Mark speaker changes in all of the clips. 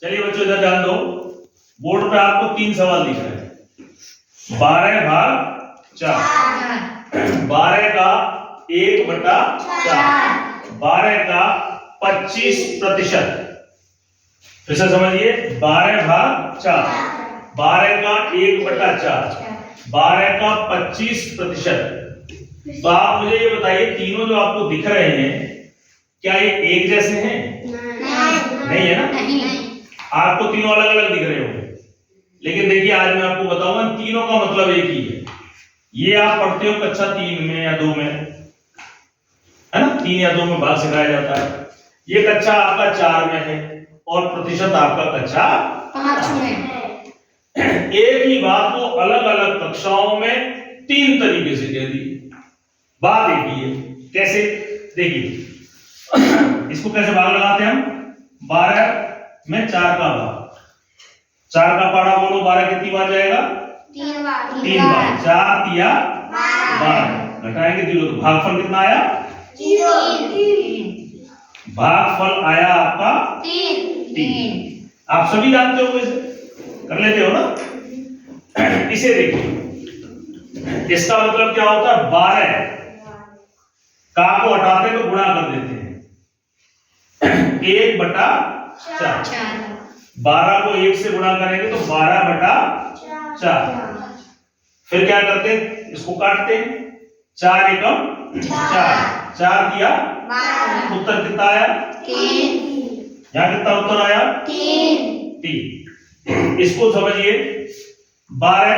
Speaker 1: चलिए बच्चों इधर ध्यान दो, बोर्ड पे आपको 3 सवाल दिख रहे हैं। 12/4, 12 का 1/4, 12 का 25%। फिर से समझिए, 12/4, 12 का 1/4, 12 का 25%। तो आप मुझे ये बताइए, तीनों जो आपको दिख रहे हैं क्या ये एक जैसे हैं? नहीं है ना? आपको तीनों अलग अलग दिख रहे होंगे, लेकिन देखिए आज मैं आपको बताऊंगा तीनों का मतलब एक ही है। ये आप पढ़ते हो कक्षा 3 में या 2 में, है ना? 3 या 2 में भाग सिखाया जाता है। ये कक्षा आपका 4 में है और प्रतिशत आपका कक्षा 5 में है। एक ही बात को अलग अलग कक्षाओं में 3 तरीके से दे दी। बात एक ही है। कैसे? देखिए इसको कैसे भाग लगाते हैं हम? 12 में 4 का भाग, 4 का पारा बोलो, 12 कितनी बार जाएगा? 3 बार। 4 तिया 12, घटाएंगे 0 तो भागफल कितना आया? 3। भागफल आया आपका 3। आप सभी जानते हो, इसे कर लेते हो ना? इसे देखिए, इसका मतलब क्या होता है? 12 का को हटाते तो गुणा कर देते हैं, 1/4। 12 को 1 से गुणा करेंगे तो 12/4। फिर क्या करते हैं? इसको काटते हैं, 4 एकम 4, 4 दिया 12। उत्तर कितना आया? 3। यहां कितना उत्तर आया? 3। इसको समझिए, 12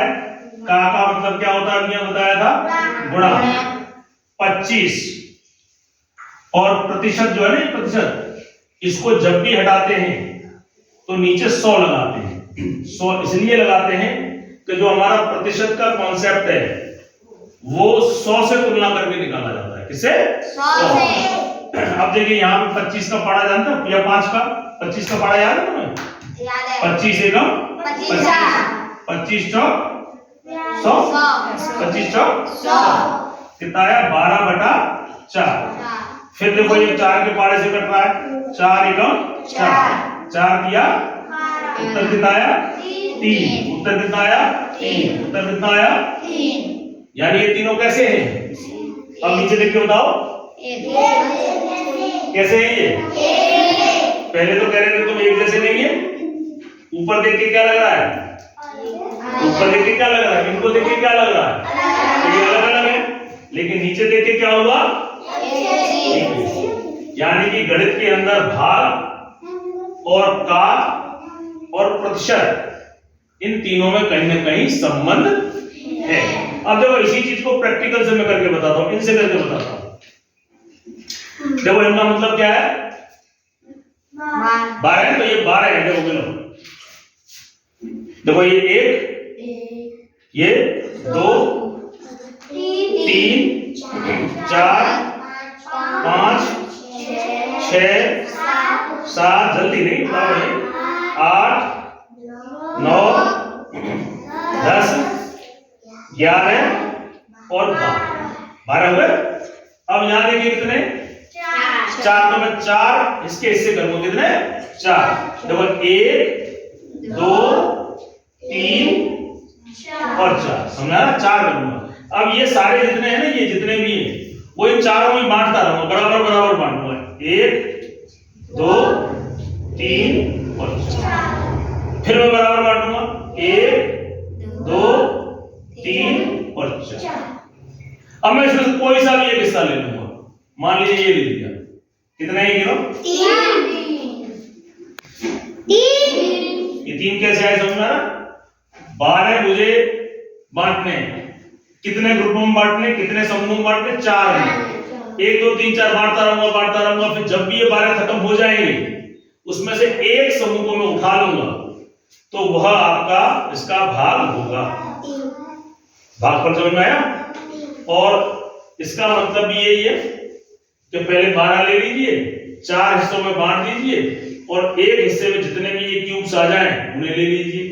Speaker 1: का मतलब क्या होता है? अभी बताया था, गुणा। 25 और प्रतिशत जो है ना, प्रतिशत, इसको जब भी हटाते हैं तो नीचे 100 लगाते हैं। 100 इसलिए लगाते हैं कि जो हमारा प्रतिशत का कॉन्सेप्ट है वो 100 से तुलना करके निकाला जाता है। किससे? 100 से। अब देखिए यहाँ पे 25 का पारा जानते हो या 5 का? 25 का पारा याद है तुम्हें? 25 एकम 25 चौक 100, 25 चौक 100 कितना आया? 12/4। फिर देखो ये 4 के पारे से कट रहा है, 4 एकम 4, 4 दिया, उत्तर कितना आया? 3। उत्तर कितना आया? 3। उत्तर कितना आया? 3। यानी ये तीनों कैसे हैं? अब नीचे देख के बताओ कैसे हैं ये? पहले तो कह रहे थे तुम एक जैसे नहीं है। ऊपर देख के क्या लग रहा है? ऊपर देख के क्या लग रहा है? इनको देख के क्या लग रहा है? ये अलग अलग है, लेकिन नीचे देख के क्या हुआ? यानी कि गणित के अंदर भाग और का और प्रतिशत, इन तीनों में कहीं ना कहीं संबंध है। अब देखो इसी चीज को प्रैक्टिकल से मैं करके बताता हूं, इनसे करके बताता हूं। देखो इनका मतलब क्या है? 12 तो ये 12 है। देखो गिनो, देखो ये 1, ये 2, 3, 4, 5, 6, 7, जल्दी नहीं, 8, 9, 10, 11 और 12 हुए। अब यहां देखिए कितने? 4। तो मैं 4 इसके हिस्से करूंगा, कितने? 4। देखो 1, 2, 3 और 4, समझा ना? 4 करूंगा। अब ये सारे जितने हैं ना, ये जितने भी हैं वो इन चारों में बांटता रहूंगा, बराबर बराबर बांटूंगा। 1, 2, 3 और 4। फिर मैं बराबर बांटूंगा, 1, 2, 3 और 4। अब मैं इसमें से कोई सा भी एक हिस्सा ले लूंगा। मान लीजिए ये ले लिया, कितना है? गिनो। 3। ये 3 कैसे आए समझना ना? 12 मुझे बांटने, कितने ग्रुपों में बांटने, कितने समूहों में बांटने? 4 में। 1, 2, 3, 4 बांटता रहूंगा। फिर जब भी ये 12 खत्म हो जाएंगे उसमें से एक समूह को मैं उठा लूंगा तो वह आपका इसका भाग होगा। भागफल समझ में आया? और इसका मतलब भी यही है कि पहले 12 ले लीजिए, 4 हिस्सों में बांट दीजिए और एक हिस्से में जितने भी ये क्यूब्स आ जाएं उन्हें ले लीजिए,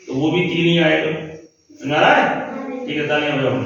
Speaker 1: तो वो भी 3 ही आएगा। समझ आ रहा है? ठीक है, तालियां बजाओ।